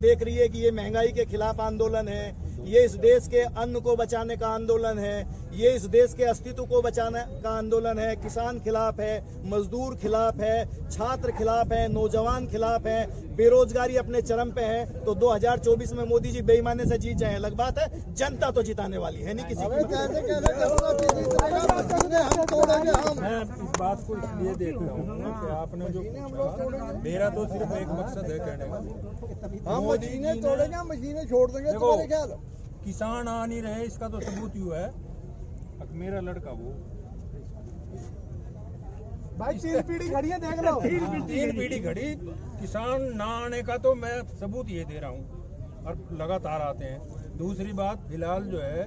देख रही है कि ये महंगाई के खिलाफ आंदोलन है, ये इस देश के अन्न को बचाने का आंदोलन है, ये इस देश के अस्तित्व को बचाने का आंदोलन है। किसान खिलाफ है, मजदूर खिलाफ है, छात्र खिलाफ है, नौजवान खिलाफ है, बेरोजगारी अपने चरम पे है। तो 2024 में मोदी जी बेईमानी से जीत जाए अलग बात है, जनता तो जिताने वाली है नहीं किसी की। मैं इस बात को इसलिए देखता हूँ कि आपने जो पूछा, मेरा तो सिर्फ एक मकसद है कहने का, हम मशीनें तोड़ेंगे, मशीनें छोड़ देंगे। तुम्हारे ख्याल किसान आ नहीं रहे, इसका तो सबूत ही है मेरा लड़का वो भाई 3 पीढ़ी खड़ी है, देख लो 3 पीढ़ी खड़ी, किसान ना आने का तो मैं सबूत ये दे रहा हूँ और लगातार आते हैं। दूसरी बात, फिलहाल जो है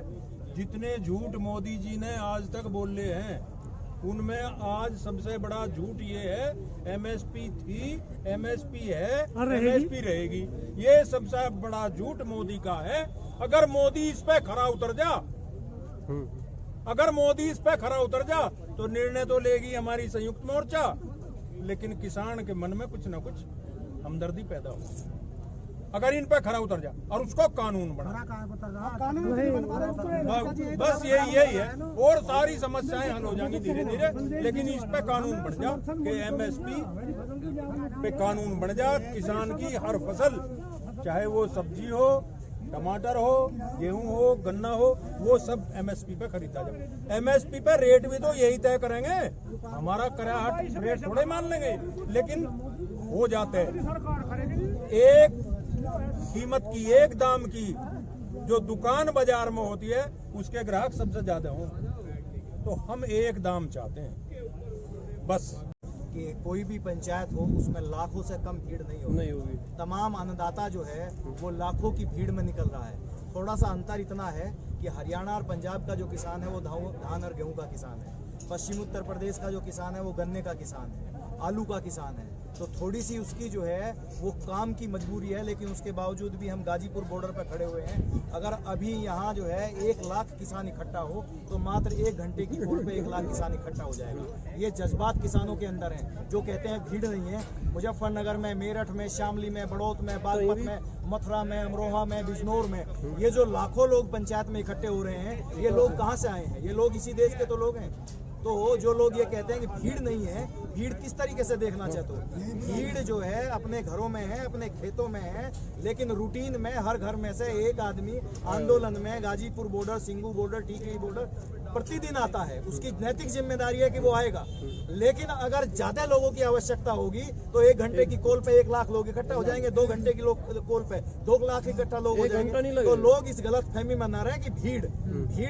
जितने झूठ मोदी जी ने आज तक बोले हैं उनमें आज सबसे बड़ा झूठ ये है एमएसपी थी, एमएसपी है, एमएसपी रहेगी। ये सबसे बड़ा झूठ मोदी का है। अगर मोदी इस पे खरा उतर जा, अगर मोदी इस पे खरा उतर जा तो निर्णय तो लेगी हमारी संयुक्त मोर्चा, लेकिन किसान के मन में कुछ न कुछ हमदर्दी पैदा हो अगर इन पे खरा उतर जा और उसको कानून बना। बस यही है और सारी समस्याएं हल हो जाएंगी धीरे धीरे, लेकिन इस पे कानून बन जा कि एमएसपी पे कानून बन जा। किसान की हर फसल, चाहे वो सब्जी हो, टमाटर हो, गेहूं हो, गन्ना हो, वो सब एमएसपी पे खरीदा जाए। एमएसपी पे रेट भी तो यही तय करेंगे, हमारा कराहट रेट थोड़े मान लेंगे, लेकिन हो जाते हैं। एक कीमत की, एक दाम की जो दुकान बाजार में होती है उसके ग्राहक सबसे ज्यादा हो, तो हम एक दाम चाहते हैं बस। कि कोई भी पंचायत हो उसमें लाखों से कम भीड़ नहीं होगी। तमाम अन्नदाता जो है वो लाखों की भीड़ में निकल रहा है। थोड़ा सा अंतर इतना है कि हरियाणा और पंजाब का जो किसान है वो धान और गेहूं का किसान है, पश्चिम उत्तर प्रदेश का जो किसान है वो गन्ने का किसान है, आलू का किसान है। तो थोड़ी सी उसकी जो है वो काम की मजबूरी है, लेकिन उसके बावजूद भी हम गाजीपुर बॉर्डर पर खड़े हुए हैं। अगर अभी यहाँ जो है 1 लाख किसान इकट्ठा हो तो मात्र 1 घंटे की कॉल पे 1 लाख किसान इकट्ठा हो जाएगा। ये जज्बात किसानों के अंदर हैं, जो कहते हैं भीड़ नहीं है। मुजफ्फरनगर में, मेरठ में, शामली में, बड़ौत में, बागपत में, मथुरा में, अमरोहा में, बिजनौर में, ये जो लाखों लोग पंचायत में इकट्ठे हो रहे हैं, ये लोग कहाँ से आए हैं? ये लोग इसी देश के तो लोग हैं। तो जो लोग ये कहते हैं कि भीड़ नहीं है, भीड़ किस तरीके से देखना चाहते हो? भीड़ जो है अपने घरों में है, अपने खेतों में है, लेकिन रूटीन में हर घर में से एक आदमी आंदोलन में Ghazipur border, Singhu border, Tikri border प्रतिदिन आता है। उसकी नैतिक जिम्मेदारी है कि वो आएगा, लेकिन अगर ज्यादा लोगों की आवश्यकता होगी तो 1 घंटे की कॉल पे 1 लाख लोग इकट्ठा हो जाएंगे, 2 घंटे की कॉल पे 2 लाख इकट्ठा लोग हो जाएंगे। तो लोग इस गलत फहमी में ना रहे कि भीड़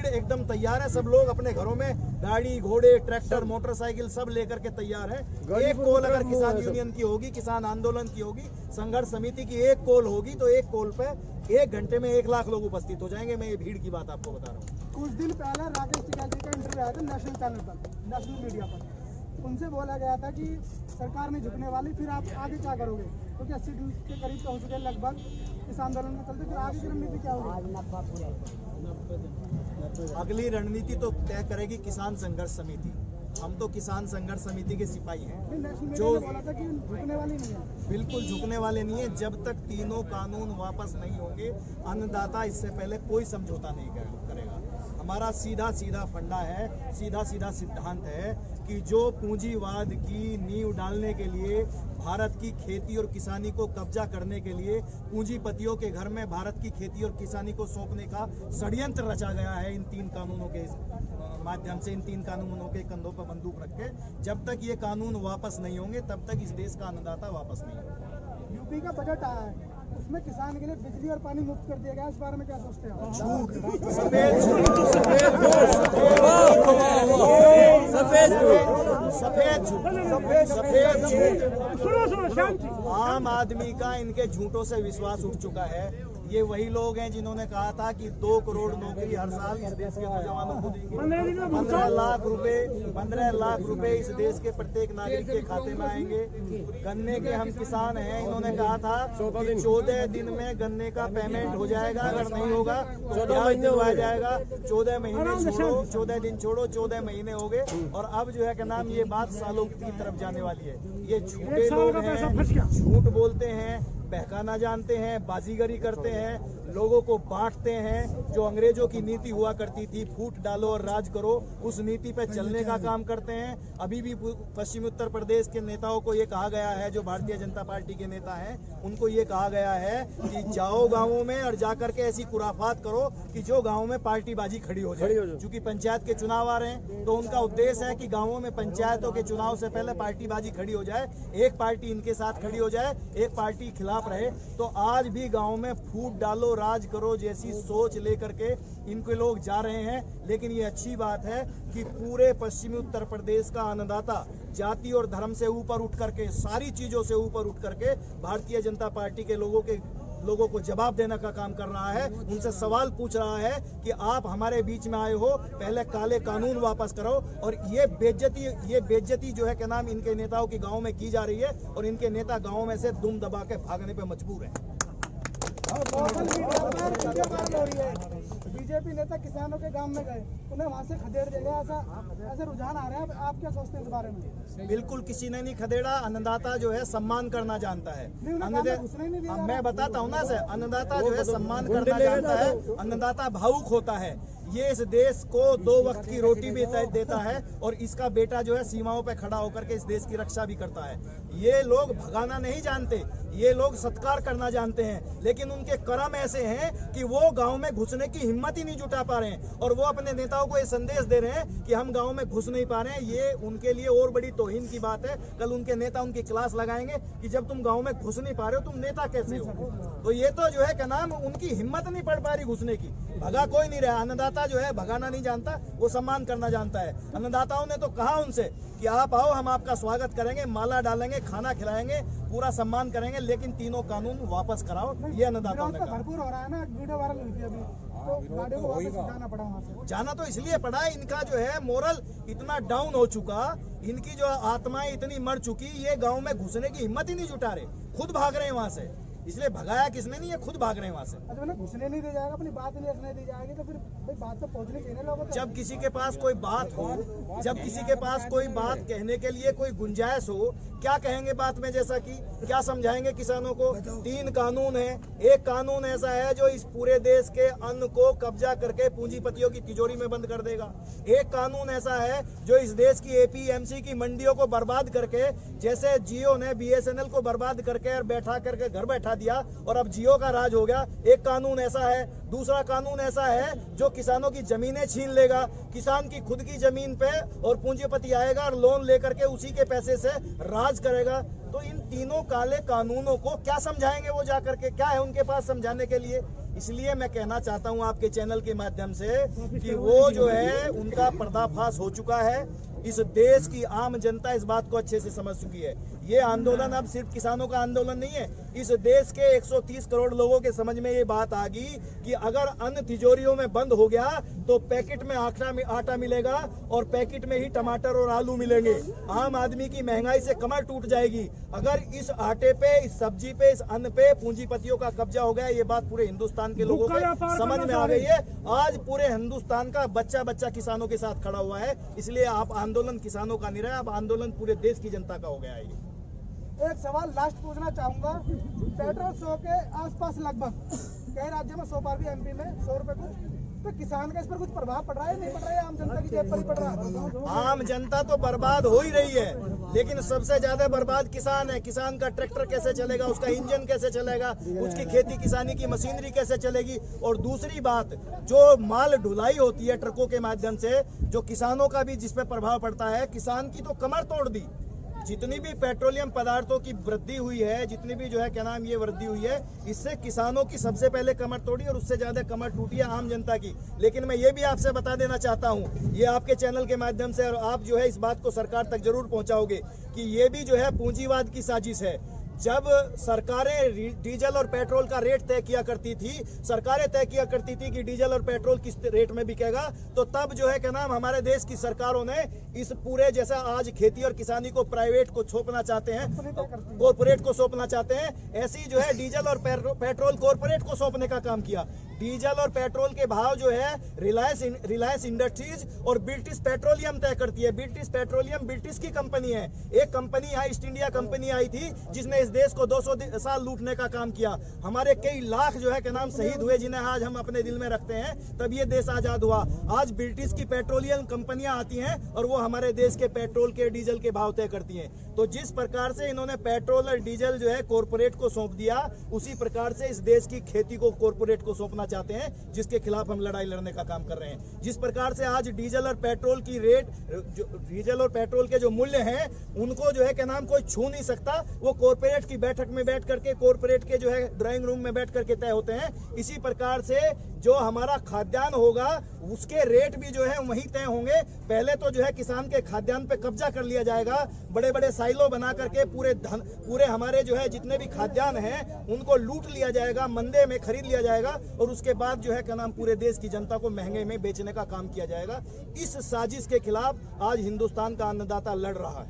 एकदम तैयार है। सब लोग अपने घरों में गाड़ी, घोड़े, ट्रैक्टर, मोटरसाइकिल सब लेकर के तैयार है। एक कॉल अगर किसान यूनियन की होगी, किसान आंदोलन की होगी, संघर्ष समिति की एक कॉल होगी तो एक कॉल पे 1 घंटे में 1 लाख लोग उपस्थित हो जाएंगे। मैं ये भीड़ की बात आपको बता रहा हूँ। कुछ दिन पहले राकेश टिकैत जी का इंटरव्यू आया था नेशनल चैनल पर, नेशनल मीडिया पर। उनसे बोला गया था कि सरकार नहीं झुकने वाली, फिर आप आगे क्या करोगे? क्योंकि 80 दिन के करीब पहुंच चुके लगभग इस आंदोलन में चलते, फिर आगे की रणनीति क्या होगी? अगली रणनीति तो तय करेगी किसान संघर्ष समिति। हम तो किसान संघर्ष समिति के सिपाही हैं, जो बोला था कि झुकने वाली नहीं है। बिल्कुल झुकने वाले नहीं है। जब तक तीनों कानून वापस नहीं होंगे, अन्नदाता इससे पहले कोई समझौता नहीं करेगा। हमारा सीधा सीधा फंडा है, सीधा सीधा सिद्धांत है कि जो पूंजीवाद की नींव डालने के लिए, भारत की खेती और किसानी को कब्जा करने के लिए, पूंजीपतियों के घर में भारत की खेती और किसानी को सौंपने का षड्यंत्र रचा गया है इन 3 कानूनों के माध्यम से, इन 3 कानूनों के कंधों पर बंदूक रख के। जब तक ये कानून वापस नहीं होंगे तब तक इस देश का अन्नदाता वापस नहीं होगा। यूपी का बजट आया है, उसमें किसान के लिए बिजली और पानी मुफ्त कर दिया गया, इस बारे में क्या सोचते हैं? सफेद आम आदमी का इनके झूठों से विश्वास उठ चुका है। ये वही लोग हैं जिन्होंने कहा था कि 2 करोड़ नौकरी हर साल इस देश के नौजवानों को देंगे। 15 लाख रुपए इस देश के प्रत्येक नागरिक के खाते में आएंगे। गन्ने के हम किसान हैं, इन्होंने कहा था कि 14 दिन में गन्ने का पेमेंट हो जाएगा, अगर नहीं होगा तो ब्याज दिलवाया जाएगा। 14 महीने छोड़ो, 14 दिन छोड़ो, 14 महीने हो गए और अब जो है क्या नाम, ये बात सालों की तरफ जाने वाली है। ये झूठे लोग हैं, झूठ बोलते हैं। बहकाना जानते हैं, बाजीगरी करते हैं, लोगों को बांटते हैं। जो अंग्रेजों की नीति हुआ करती थी, फूट डालो और राज करो, उस नीति पे चलने का काम करते हैं। अभी भी पश्चिमी उत्तर प्रदेश के नेताओं को ये कहा गया है, जो भारतीय जनता पार्टी के नेता हैं, उनको ये कहा गया है कि जाओ गाँवों में और जाकर के ऐसी खुराफात करो कि जो गाँवों में पार्टीबाजी खड़ी हो जाए। क्योंकि पंचायत के चुनाव आ रहे हैं, तो उनका उद्देश्य है कि गाँवों में पंचायतों के चुनाव से पहले पार्टीबाजी खड़ी हो जाए, एक पार्टी इनके साथ खड़ी हो जाए, एक पार्टी खिलाफ रहे। तो आज भी गाँव में फूट डालो राज करो जैसी सोच लेकर के इनके लोग जा रहे हैं। लेकिन ये अच्छी बात है कि पूरे पश्चिमी उत्तर प्रदेश का अन्नदाता जाति और धर्म से ऊपर उठ करके, सारी चीजों से ऊपर उठ करके भारतीय जनता पार्टी के लोगों को जवाब देने का काम कर रहा है। उनसे सवाल पूछ रहा है कि आप हमारे बीच में आए हो, पहले काले कानून वापस करो। और ये बेइज्जती जो है क्या नाम इनके नेताओं की गाँव में की जा रही है, और इनके नेता गाँव में से दुम दबा के भागने पे मजबूर है। बीजेपी नेता किसानों के गांव में गए, उन्हें वहां से खदेड़ देगा, ऐसे रुझान आ रहे हैं। आप क्या सोचते हैं इस बारे में? बिल्कुल किसी ने नहीं खदेड़ा। अन्नदाता जो है सम्मान करना जानता है। मैं बताता हूँ ना सर, अन्नदाता जो है सम्मान करना जानता है, अन्नदाता भावुक होता है। ये इस देश को 2 वक्त की रोटी भी देता है, और इसका बेटा जो है सीमाओं पे खड़ा होकर के इस देश की रक्षा भी करता है। ये लोग भगाना नहीं जानते, ये लोग सत्कार करना जानते हैं, लेकिन उनके कर्म ऐसे हैं कि वो गांव में घुसने की हिम्मत ही नहीं जुटा पा रहे हैं। और वो अपने नेताओं को ये संदेश दे रहे हैं कि हम गांव में घुस नहीं पा रहे हैं। ये उनके लिए और बड़ी तौहीन की बात है। कल उनके नेता उनकी क्लास लगाएंगे कि जब तुम गाँव में घुस नहीं पा रहे हो, तुम नेता कैसे हो? तो ये तो जो है क्या नाम उनकी हिम्मत नहीं पड़ पा रही घुसने की। भगा कोई नहीं रहा। अन्नदाता जो है भगाना नहीं जानता, वो सम्मान करना जानता है। अन्नदाताओं ने तो कहा उनसे कि आप आओ, हम आपका स्वागत करेंगे, माला डालेंगे, खाना खिलाएंगे, पूरा सम्मान करेंगे, लेकिन तीनों कानून वापस कराओ। ये अन्नदाताओं ने कहा। भरपूर हो रहा है ना, वीडियो वायरल हुई थी अभी, तो गाड़ियों को वापस जाना पड़ा वहाँ से। जाना तो इसलिए पड़ा है, इनका जो है मोरल इतना डाउन हो चुका, इनकी जो आत्माएं इतनी मर चुकी, ये गाँव में घुसने की हिम्मत ही नहीं जुटा रहे, खुद भाग रहे हैं वहाँ से। इसलिए भगाया किसने नहीं है, खुद भाग रहे हैं वहाँ से। अच्छा, घुसने नहीं दी जाएगा, अपनी बात नहीं रखने दी जाएगी, तो फिर भाई बात तो पहुँचनी चाहिए लोगों तक। जब किसी के पास कोई बात हो, जब किसी के पास कोई बात कहने के लिए कोई गुंजाइश हो, क्या कहेंगे बात में? जैसा कि क्या समझाएंगे किसानों को? 3 कानून है। एक कानून ऐसा है जो इस पूरे देश के अन्न को कब्जा करके पूंजीपतियों की तिजोरी में बंद कर देगा। एक कानून ऐसा है जो इस देश की एपीएमसी की मंडियों को बर्बाद करके, जैसे जियो ने बीएसएनएल को बर्बाद करके और बैठा करके घर बैठा दिया, और अब जियो का राज हो गया। एक कानून ऐसा है। दूसरा कानून ऐसा है जो किसानों की जमीनें छीन लेगा। किसान की खुद की जमीन पे और पूंजीपति आएगा और लोन लेकर के उसी के पैसे से राज करेगा। तो इन तीनों काले कानूनों को क्या समझाएंगे वो जाकर के? क्या है उनके पास समझाने के लिए? इसलिए मैं कहना चाहता हूं आपके चैनल के माध्यम से कि वो जो है उनका पर्दाफाश हो चुका है। इस देश की आम जनता इस बात को अच्छे से समझ चुकी है। ये आंदोलन अब सिर्फ किसानों का आंदोलन नहीं है। इस देश के 130 करोड़ लोगों के समझ में ये बात आ गई कि अगर अन्न तिजोरियों में बंद हो गया तो पैकेट में आटा मिलेगा और पैकेट में ही टमाटर और आलू मिलेंगे। आम आदमी की महंगाई से कमर टूट जाएगी अगर इस आटे पे, इस सब्जी पे, इस अन्न पे पूंजीपतियों का कब्जा हो गया। ये बात पूरे हिंदुस्तान के लोगों को समझ में आ गई है। आज पूरे हिंदुस्तान का बच्चा बच्चा किसानों के साथ खड़ा हुआ है। इसलिए आप आंदोलन किसानों का नहीं रहा, अब आंदोलन पूरे देश की जनता का हो गया है। एक सवाल लास्ट पूछना चाहूंगा। पेट्रोल 100 के आसपास लगभग, कई राज्यों में 100 पार भी, एमपी में 100 रुपए कुछ, तो किसान का इस पर कुछ प्रभाव पड़ रहा है नहीं पड़ रहा है? आम जनता की जेब पर ही पड़ रहा है। आम जनता तो बर्बाद हो ही रही है, लेकिन सबसे ज्यादा बर्बाद किसान है। किसान का ट्रैक्टर कैसे चलेगा, उसका इंजन कैसे चलेगा, उसकी खेती किसानी की मशीनरी कैसे चलेगी। और दूसरी बात, जो माल ढुलाई होती है ट्रकों के माध्यम से, जो किसानों का भी जिस पे प्रभाव पड़ता है, किसान की तो कमर तोड़ दी। जितनी भी पेट्रोलियम पदार्थों की वृद्धि हुई है, जितनी भी जो है क्या नाम ये वृद्धि हुई है, इससे किसानों की सबसे पहले कमर तोड़ी और उससे ज्यादा कमर टूटी है आम जनता की। लेकिन मैं ये भी आपसे बता देना चाहता हूँ, ये आपके चैनल के माध्यम से, और आप जो है इस बात को सरकार तक जरूर पहुंचाओगे कि ये भी जो है पूंजीवाद की साजिश है। जब सरकारें डीजल और पेट्रोल का रेट तय किया करती थी, सरकारें तय किया करती थी कि डीजल और पेट्रोल किस रेट में बिकेगा, तो तब जो है क्या नाम हमारे देश की सरकारों ने इस पूरे, जैसा आज खेती और किसानी को प्राइवेट को सौंपना चाहते हैं, कॉर्पोरेट को सौंपना चाहते हैं, ऐसी जो है डीजल और पेट्रोल कॉर्पोरेट को सौंपने का काम किया। डीजल और पेट्रोल के भाव जो है रिलायंस इंडस्ट्रीज और ब्रिटिश पेट्रोलियम तय करती है। ब्रिटिश पेट्रोलियम ब्रिटिश की कंपनी है। एक कंपनी यहाँ ईस्ट इंडिया कंपनी आई थी जिसने इस देश को 200 साल लूटने का काम किया। हमारे कई लाख जो है क्या नाम शहीद हुए, जिन्हें आज हम अपने दिल में रखते हैं, तब ये देश आजाद हुआ। आज ब्रिटिश की पेट्रोलियम कंपनियां आती हैं और वो हमारे देश के पेट्रोल के डीजल के भाव तय करती हैं। तो जिस प्रकार से इन्होंने पेट्रोल और डीजल जो है कॉरपोरेट को सौंप दिया, उसी प्रकार से इस देश की खेती को कॉरपोरेट को सौंपना चाहते हैं, जिसके खिलाफ हम लड़ाई लड़ने का काम कर रहे हैं। जिस प्रकार से आज डीजल और पेट्रोल की रेट, डीजल और पेट्रोल के जो मूल्य हैं, उनको जो है क्या नाम कोई छू नहीं सकता। वो कॉरपोरेट की बैठक में बैठ करके, कॉरपोरेट के जो है ड्राइंग रूम में बैठ करके तय होते हैं। इसी प्रकार से जो हमारा खाद्यान्न होगा उसके रेट भी जो है वहीं तय होंगे। पहले तो जो है किसान के खाद्यान्न पे कब्जा कर लिया जाएगा, बड़े बड़े साइलो बना करके पूरे हमारे जो है जितने भी खाद्यान्न हैं उनको लूट लिया जाएगा, मंदे में खरीद लिया जाएगा और उसके बाद जो है क्या नाम पूरे देश की जनता को महंगे में बेचने का काम किया जाएगा। इस साजिश के खिलाफ आज हिंदुस्तान का अन्नदाता लड़ रहा है।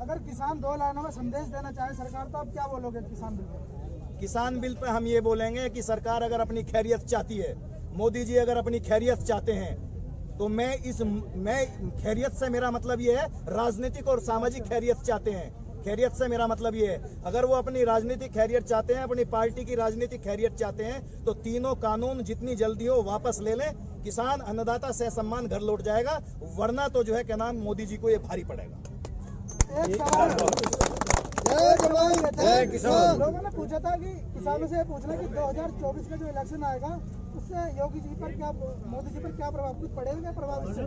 अगर किसान 2 लाइनों में संदेश देना चाहे सरकार, तो आप क्या बोलोगे किसान बिल पर? किसान बिल पे हम ये बोलेंगे कि सरकार अगर अपनी खैरियत चाहती है, मोदी जी अगर अपनी खैरियत चाहते हैं, तो मैं खैरियत से मेरा मतलब ये है राजनीतिक और सामाजिक खैरियत चाहते हैं। खैरियत से मेरा मतलब ये है, अगर वो अपनी राजनीतिक खैरियत चाहते हैं, अपनी पार्टी की राजनीतिक खैरियत चाहते हैं, तो तीनों कानून जितनी जल्दी हो वापस ले लें। किसान अन्नदाता से सम्मान घर लौट जाएगा, वरना तो जो है क्या नाम मोदी जी को ये भारी पड़ेगा। एक सवाल जय किसान। लोगों ने पूछा था कि किसानों से पूछना कि 2024 का जो इलेक्शन आएगा उससे योगी जी पर क्या, मोदी जी पर क्या प्रभाव, कुछ पड़ेगा क्या प्रभाव इससे?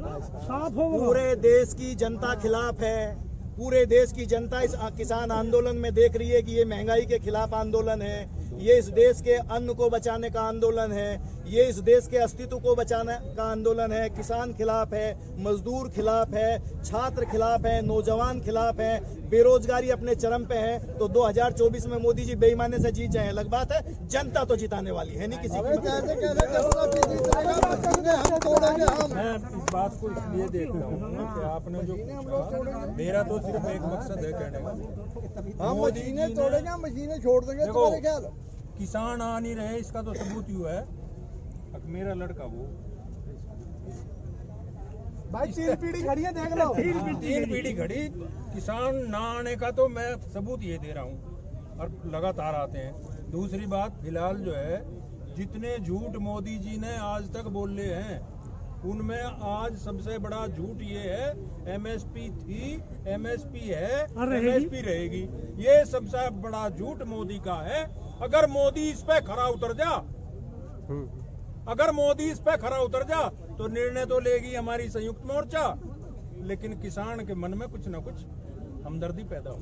साफ हो। पूरे देश की जनता खिलाफ है। पूरे देश की जनता इस किसान आंदोलन में देख रही है कि ये महंगाई के खिलाफ आंदोलन है, ये इस देश के अन्न को बचाने का आंदोलन है, ये इस देश के अस्तित्व को बचाने का आंदोलन है। किसान खिलाफ है, मजदूर खिलाफ है, छात्र खिलाफ है, नौजवान खिलाफ है, बेरोजगारी अपने चरम पे है। तो 2024 में मोदी जी बेईमानी से जीत जाए अलग बात है, जनता तो जिताने वाली है नहीं किसी की। मैं इस बात को इसलिए देख रहा हूँ कि आपने जो पूछा, मेरा तो सिर्फ एक मकसद है कहने का, हम मशीनें तोड़ेंगे, मशीनें छोड़ देंगे। देखो, तुम्हारे ख्याल किसान आ नहीं रहे, इसका तो सबूत ही है। अब मेरा लड़का वो भाई 3 पीढ़ी खड़ी है, देख लो। 3 पीढ़ी खड़ी, किसान ना आने का तो मैं सबूत ये दे रहा हूँ और लगातार आते हैं। दूसरी बात, फिलहाल जो है जितने झूठ मोदी जी ने आज तक बोले हैं, उनमें आज सबसे बड़ा झूठ ये है एमएसपी थी, एमएसपी है, एमएसपी रहेगी। ये सबसे बड़ा झूठ मोदी का है। अगर मोदी इस पे खरा उतर जा, अगर मोदी इस पे खरा उतर जा तो निर्णय तो लेगी हमारी संयुक्त मोर्चा, लेकिन किसान के मन में कुछ न कुछ हमदर्दी पैदा हो।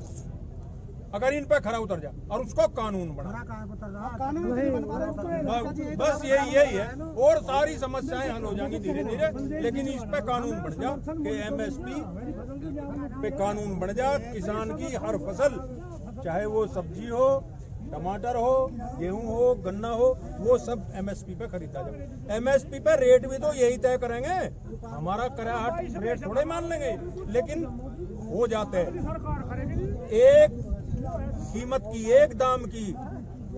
अगर इन पे खरा उतर जा और उसको कानून बना, कानून नहीं बन पा रहा, बस यही है, और सारी समस्याएं हल हो जाएंगी धीरे धीरे। लेकिन इस पे कानून बन जा कि एमएसपी पे कानून बन जा, किसान की हर फसल, चाहे वो सब्जी हो, टमाटर हो, गेहूं हो, गन्ना हो, वो सब एमएसपी पे खरीदा जाए। एमएसपी पे रेट भी तो यही तय करेंगे, हमारा कराहट रेट थोड़े मान लेंगे, लेकिन हो जाते हैं। एक कीमत की, एक दाम की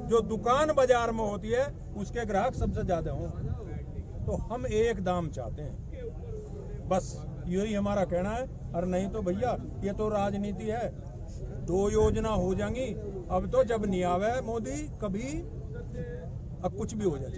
जो दुकान बाजार में होती है, उसके ग्राहक सबसे ज्यादा हों, तो हम एक दाम चाहते हैं। बस यही हमारा कहना है। और नहीं तो भैया ये तो राजनीति है, 2 योजना हो जाएंगी। अब तो जब नहीं आवे मोदी कभी, अब कुछ भी हो जाए।